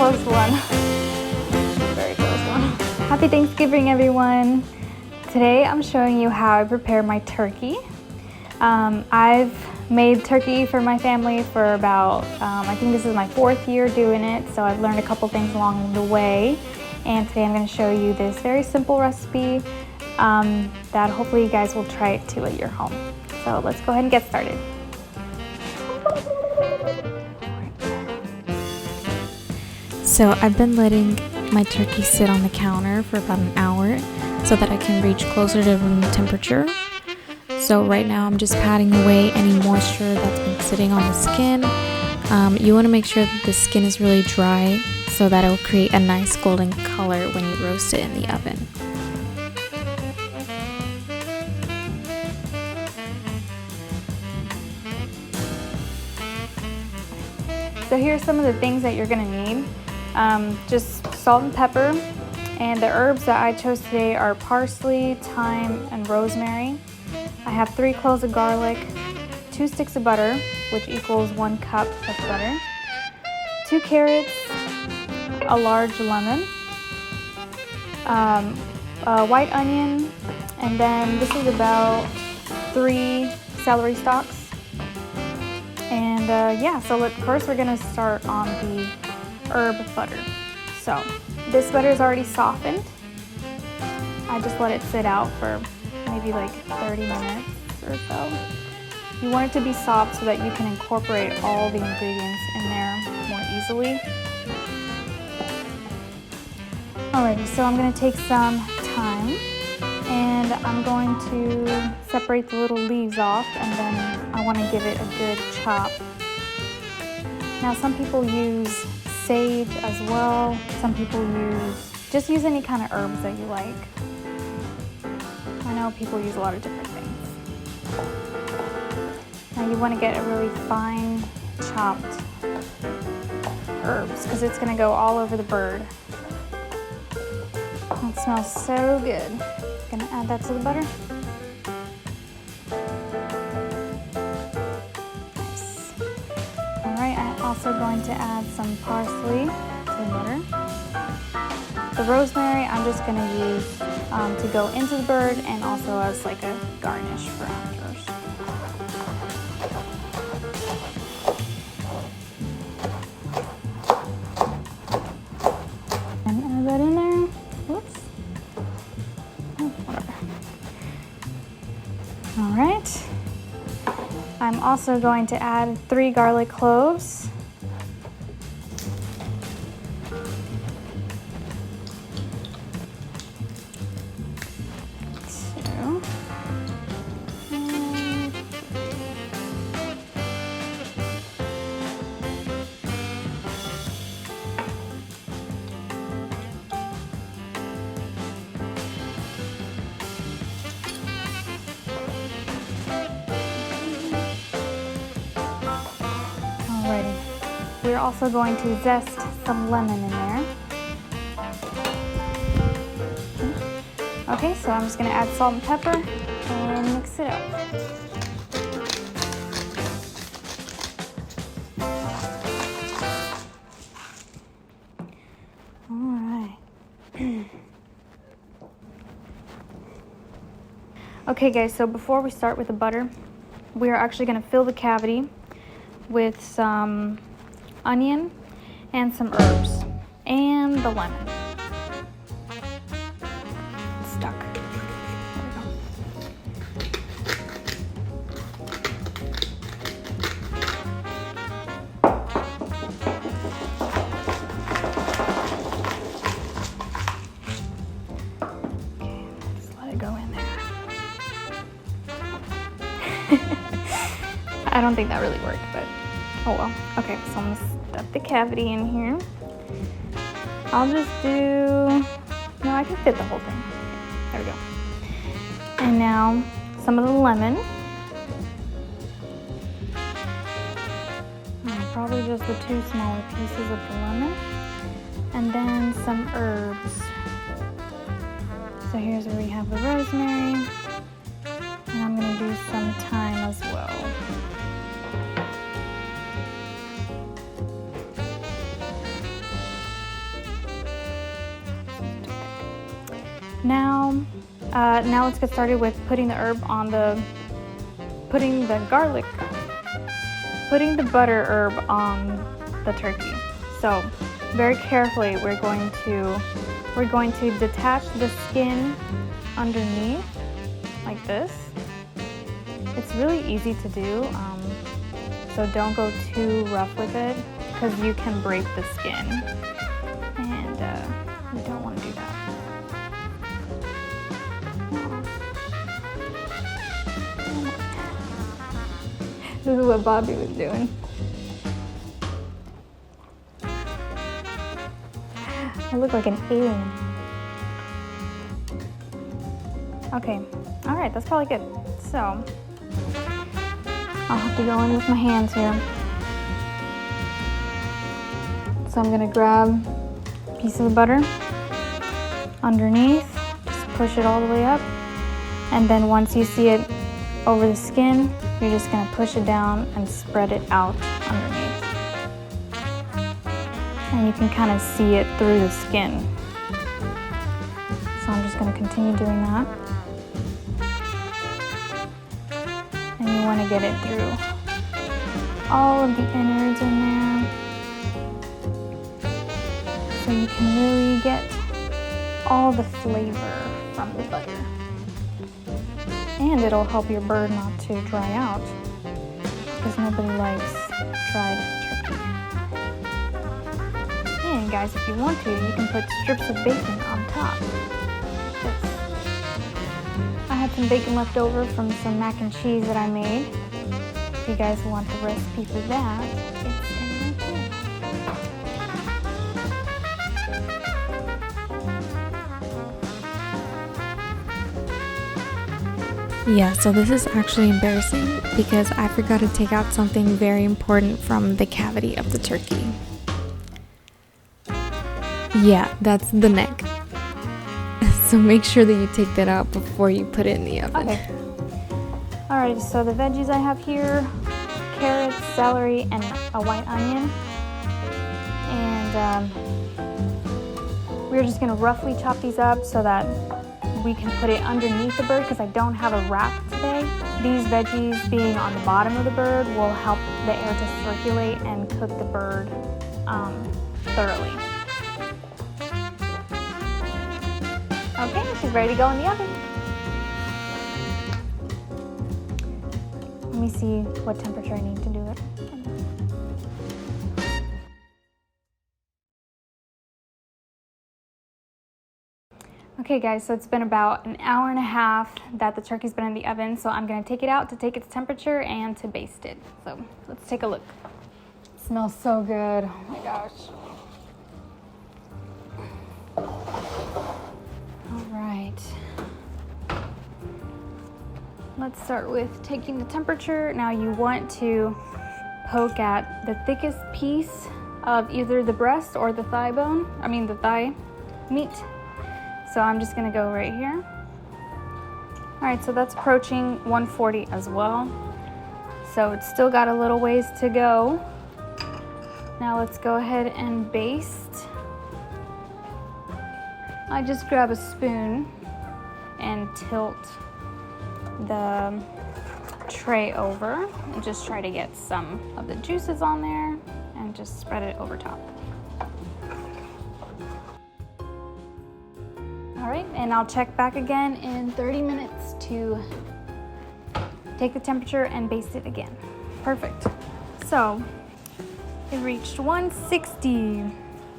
close one. Very close one. Happy Thanksgiving, everyone. Today I'm showing you how I prepare my turkey. I've made turkey for my family for about, I think this is my 4th year doing it, so I've learned a couple things along the way. And today I'm going to show you this very simple recipe that hopefully you guys will try it too at your home. So let's go ahead and get started. So I've been letting my turkey sit on the counter for about an hour so that I can reach closer to room temperature. So right now I'm just patting away any moisture that's been sitting on the skin. You want to make sure that the skin is really dry so that it will create a nice golden color when you roast it in the oven. So here's some of the things that you're going to need. Just salt and pepper, and the herbs that I chose today are parsley, thyme, and rosemary. I have 3 cloves of garlic, 2 sticks of butter, which equals 1 cup of butter, 2 carrots, a large lemon, a white onion, and then this is about 3 celery stalks. And yeah, so first we're gonna start on the herb butter. So this butter is already softened. I just let it sit out for maybe like 30 minutes or so. You want it to be soft so that you can incorporate all the ingredients in there more easily. Alrighty, so I'm going to take some thyme and I'm going to separate the little leaves off, and then I want to give it a good chop. Now some people use sage as well. Some people just use any kind of herbs that you like. I know people use a lot of different things. Now you want to get a really fine chopped herbs because it's going to go all over the bird. It smells so good. I'm going to add that to the butter. Nice. Alright, I'm also going to add some parsley to the butter. The rosemary I'm just going to use to go into the bird and also as like a garnish for afters. And add that in there. Whoops. Alright. I'm also going to add 3 garlic cloves. Alrighty. We're also going to zest some lemon in there. Okay, so I'm just going to add salt and pepper and mix it up. Alright. Okay guys, so before we start with the butter, we are actually going to fill the cavity with some onion and some herbs and the lemon. It's stuck. There we go. Okay, let's let it go in there. I don't think that really worked, but oh well. Okay, so I'm gonna stuff the cavity in here. I'll just do, no, I can fit the whole thing. There we go. And now some of the lemon. Probably just the 2 smaller pieces of the lemon. And then some herbs. So here's where we have the rosemary. And I'm gonna do some thyme as well. Now let's get started with putting the butter herb on the turkey. So very carefully we're going to detach the skin underneath like this. It's really easy to do, so don't go too rough with it because you can break the skin, and you don't want to do that. This is what Bobby was doing. I look like an alien. Okay, all right, that's probably good. So, I'll have to go in with my hands here. So I'm gonna grab a piece of the butter underneath, just push it all the way up. And then once you see it over the skin, you're just gonna push it down and spread it out underneath. And you can kind of see it through the skin. So I'm just gonna continue doing that. And you wanna get it through all of the innards in there, so you can really get all the flavor from the butter. And it'll help your bird not to dry out, because nobody likes dried turkey. And guys, if you want to, you can put strips of bacon on top. This. I had some bacon left over from some mac and cheese that I made. If you guys want the recipe for that, it's in my channel. Yeah, so this is actually embarrassing because I forgot to take out something very important from the cavity of the turkey. Yeah, that's the neck. So make sure that you take that out before you put it in the oven. Okay. Alright, so the veggies I have here, carrots, celery, and a white onion. And we're just gonna roughly chop these up so that we can put it underneath the bird, because I don't have a wrap today. These veggies being on the bottom of the bird will help the air to circulate and cook the bird thoroughly. Okay, she's ready to go in the oven. Let me see what temperature I need to do it. Okay guys, so it's been about an hour and a half that the turkey's been in the oven, so I'm gonna take it out to take its temperature and to baste it. So let's take a look. It smells so good, oh my gosh. All right. Let's start with taking the temperature. Now you want to poke at the thickest piece of either the breast or the thigh meat. So I'm just gonna go right here. All right, so that's approaching 140 as well. So it's still got a little ways to go. Now let's go ahead and baste. I just grab a spoon and tilt the tray over and just try to get some of the juices on there and just spread it over top. All right, and I'll check back again in 30 minutes to take the temperature and baste it again. Perfect. So it reached 160.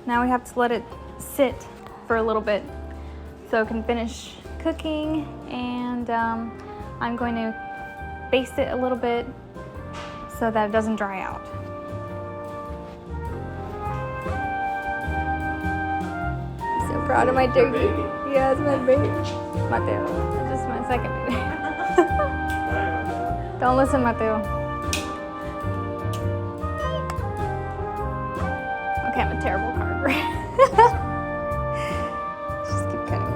Now we have to let it sit for a little bit so it can finish cooking, and I'm going to baste it a little bit so that it doesn't dry out. I'm so proud of my turkey. Yeah, it's my baby. Mateo. It's just my second baby. Don't listen, Mateo. Okay, I'm a terrible carver. Just keep cutting.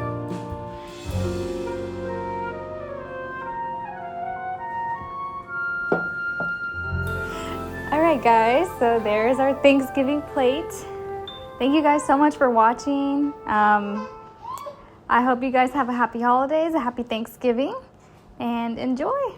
All right, guys, so there's our Thanksgiving plate. Thank you guys so much for watching. I hope you guys have a happy holidays, a happy Thanksgiving, and enjoy.